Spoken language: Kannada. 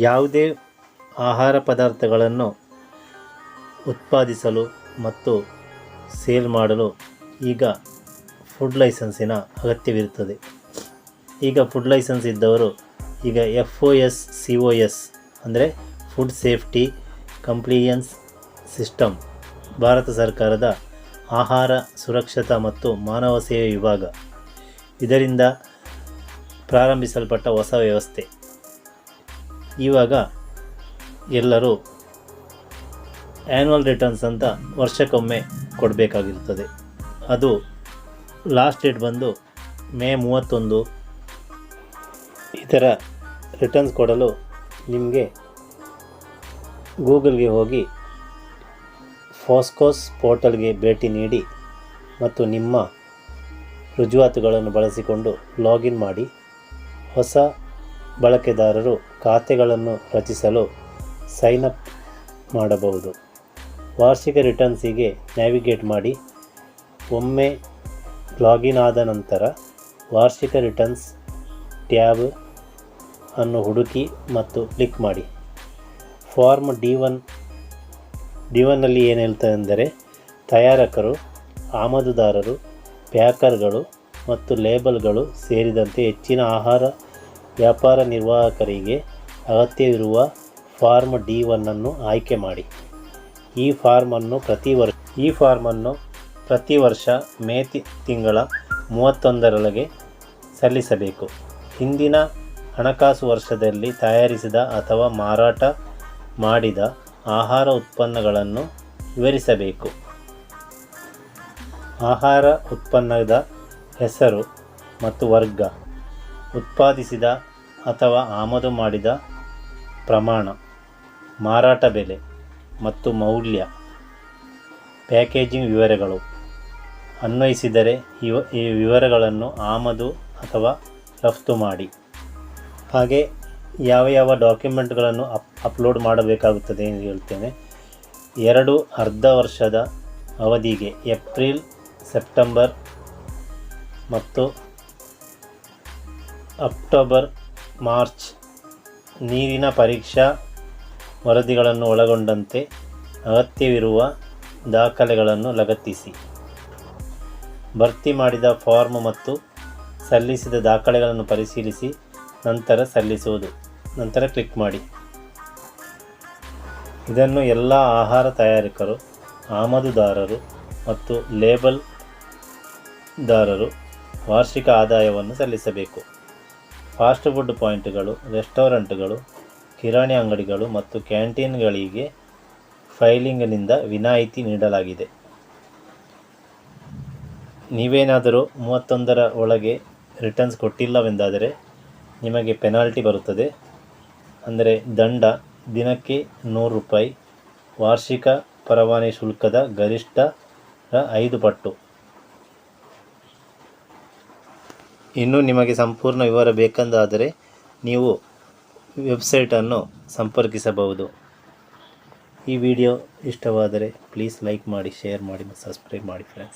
ಯಾವುದೇ ಆಹಾರ ಪದಾರ್ಥಗಳನ್ನು ಉತ್ಪಾದಿಸಲು ಮತ್ತು ಸೇಲ್ ಮಾಡಲು ಈಗ ಫುಡ್ ಲೈಸೆನ್ಸಿನ ಅಗತ್ಯವಿರುತ್ತದೆ. ಈಗ ಫುಡ್ ಲೈಸೆನ್ಸ್ ಇದ್ದವರು ಈಗ FOSCOS ಅಂದರೆ food safety compliance system, Bharat ಸರ್ಕಾರದ ಆಹಾರ ಸುರಕ್ಷತಾ ಮತ್ತು ಮಾನವ ಸೇವೆ ವಿಭಾಗ ಇದರಿಂದ ಪ್ರಾರಂಭಿಸಲ್ಪಟ್ಟ ಹೊಸ ವ್ಯವಸ್ಥೆ. ಇವಾಗ ಎಲ್ಲರೂ ಆ್ಯನ್ಯುವಲ್ ರಿಟರ್ನ್ಸ್ ಅಂತ ವರ್ಷಕ್ಕೊಮ್ಮೆ ಕೊಡಬೇಕಾಗಿರುತ್ತದೆ. ಅದು ಲಾಸ್ಟ್ ಡೇಟ್ ಬಂದು ಮೇ 31. ಈ ಥರ ರಿಟರ್ನ್ಸ್ ಕೊಡಲು ನಿಮಗೆ ಗೂಗಲ್ಗೆ ಹೋಗಿ ಫೋಸ್ಕೋಸ್ ಪೋರ್ಟಲ್ಗೆ ಭೇಟಿ ನೀಡಿ ಮತ್ತು ನಿಮ್ಮ ರುಜುವಾತುಗಳನ್ನು ಬಳಸಿಕೊಂಡು ಲಾಗಿನ್ ಮಾಡಿ. ಹೊಸ ಬಳಕೆದಾರರು ಖಾತೆಗಳನ್ನು ರಚಿಸಲು ಸೈನ್ ಅಪ್ ಮಾಡಬಹುದು. ವಾರ್ಷಿಕ ರಿಟರ್ನ್ಸಿಗೆ ನ್ಯಾವಿಗೇಟ್ ಮಾಡಿ. ಒಮ್ಮೆ ಲಾಗಿನ್ ಆದ ನಂತರ ವಾರ್ಷಿಕ ರಿಟರ್ನ್ಸ್ ಟ್ಯಾಬ್ ಅನ್ನು ಹುಡುಕಿ ಮತ್ತು ಕ್ಲಿಕ್ ಮಾಡಿ. ಫಾರ್ಮ್ D1ನಲ್ಲಿ ಏನು ಹೇಳ್ತದೆ ಅಂದರೆ ತಯಾರಕರು, ಆಮದುದಾರರು, ಪ್ಯಾಕರ್ಗಳು ಮತ್ತು ಲೇಬಲ್ಗಳು ಸೇರಿದಂತೆ ಹೆಚ್ಚಿನ ಆಹಾರ ವ್ಯಾಪಾರ ನಿರ್ವಾಹಕರಿಗೆ ಅಗತ್ಯವಿರುವ ಫಾರ್ಮ್ D1ಅನ್ನು ಆಯ್ಕೆ ಮಾಡಿ. ಈ ಫಾರ್ಮನ್ನು ಪ್ರತಿ ವರ್ಷ ಮೇ ತಿಂಗಳ 31ರೊಳಗೆ ಸಲ್ಲಿಸಬೇಕು. ಹಿಂದಿನ ಹಣಕಾಸು ವರ್ಷದಲ್ಲಿ ತಯಾರಿಸಿದ ಅಥವಾ ಮಾರಾಟ ಮಾಡಿದ ಆಹಾರ ಉತ್ಪನ್ನಗಳನ್ನು ವಿವರಿಸಬೇಕು. ಆಹಾರ ಉತ್ಪನ್ನದ ಹೆಸರು ಮತ್ತು ವರ್ಗ, ಉತ್ಪಾದಿಸಿದ ಅಥವಾ ಆಮದು ಮಾಡಿದ ಪ್ರಮಾಣ, ಮಾರಾಟ ಬೆಲೆ ಮತ್ತು ಮೌಲ್ಯ, ಪ್ಯಾಕೇಜಿಂಗ್ ವಿವರಗಳು ಅನ್ವಯಿಸಿದರೆ ಈ ವಿವರಗಳನ್ನು ಆಮದು ಅಥವಾ ರಫ್ತು ಮಾಡಿ. ಹಾಗೆ ಯಾವ ಡಾಕ್ಯುಮೆಂಟ್ಗಳನ್ನು ಅಪ್ಲೋಡ್ ಮಾಡಬೇಕಾಗುತ್ತದೆ ಎಂದು ಹೇಳ್ತೇನೆ. 2 ಅರ್ಧ ವರ್ಷದ ಅವಧಿಗೆ ಏಪ್ರಿಲ್, ಸೆಪ್ಟೆಂಬರ್ ಮತ್ತು ಅಕ್ಟೋಬರ್, ಮಾರ್ಚ್ ನೀರಿನ ಪರೀಕ್ಷಾ ವರದಿಗಳನ್ನು ಒಳಗೊಂಡಂತೆ ಅಗತ್ಯವಿರುವ ದಾಖಲೆಗಳನ್ನು ಲಗತ್ತಿಸಿ. ಭರ್ತಿ ಮಾಡಿದ ಫಾರ್ಮ್ ಮತ್ತು ಸಲ್ಲಿಸಿದ ದಾಖಲೆಗಳನ್ನು ಪರಿಶೀಲಿಸಿ ನಂತರ ಸಲ್ಲಿಸುವುದು. ನಂತರ ಕ್ಲಿಕ್ ಮಾಡಿ. ಇದನ್ನು ಎಲ್ಲ ಆಹಾರ ತಯಾರಕರು, ಆಮದುದಾರರು ಮತ್ತು ಲೇಬಲ್ದಾರರು ವಾರ್ಷಿಕ ಆದಾಯವನ್ನು ಸಲ್ಲಿಸಬೇಕು. ಫಾಸ್ಟ್ ಫುಡ್ ಪಾಯಿಂಟ್ಗಳು, ರೆಸ್ಟೋರೆಂಟ್ಗಳು, ಕಿರಾಣಿ ಅಂಗಡಿಗಳು ಮತ್ತು ಕ್ಯಾಂಟೀನ್ಗಳಿಗೆ ಫೈಲಿಂಗ್ನಿಂದ ವಿನಾಯಿತಿ ನೀಡಲಾಗಿದೆ. ನೀವೇನಾದರೂ 31ರ ಒಳಗೆ ರಿಟರ್ನ್ಸ್ ಕೊಟ್ಟಿಲ್ಲವೆಂದಾದರೆ ನಿಮಗೆ ಪೆನಾಲ್ಟಿ ಬರುತ್ತದೆ. ಅಂದರೆ ದಂಡ ದಿನಕ್ಕೆ ₹100, ವಾರ್ಷಿಕ ಪರವಾನಗಿ ಶುಲ್ಕದ ಗರಿಷ್ಠ 5 ಪಟ್ಟು. ಇನ್ನು ನಿಮಗೆ ಸಂಪೂರ್ಣ ವಿವರ ಬೇಕೆಂದಾದರೆ ನೀವು ವೆಬ್ಸೈಟನ್ನು ಸಂಪರ್ಕಿಸಬಹುದು. ಈ ವಿಡಿಯೋ ಇಷ್ಟವಾದರೆ ಪ್ಲೀಸ್ ಲೈಕ್ ಮಾಡಿ, ಶೇರ್ ಮಾಡಿ ಮತ್ತು ಸಬ್ಸ್ಕ್ರೈಬ್ ಮಾಡಿ ಫ್ರೆಂಡ್ಸ್.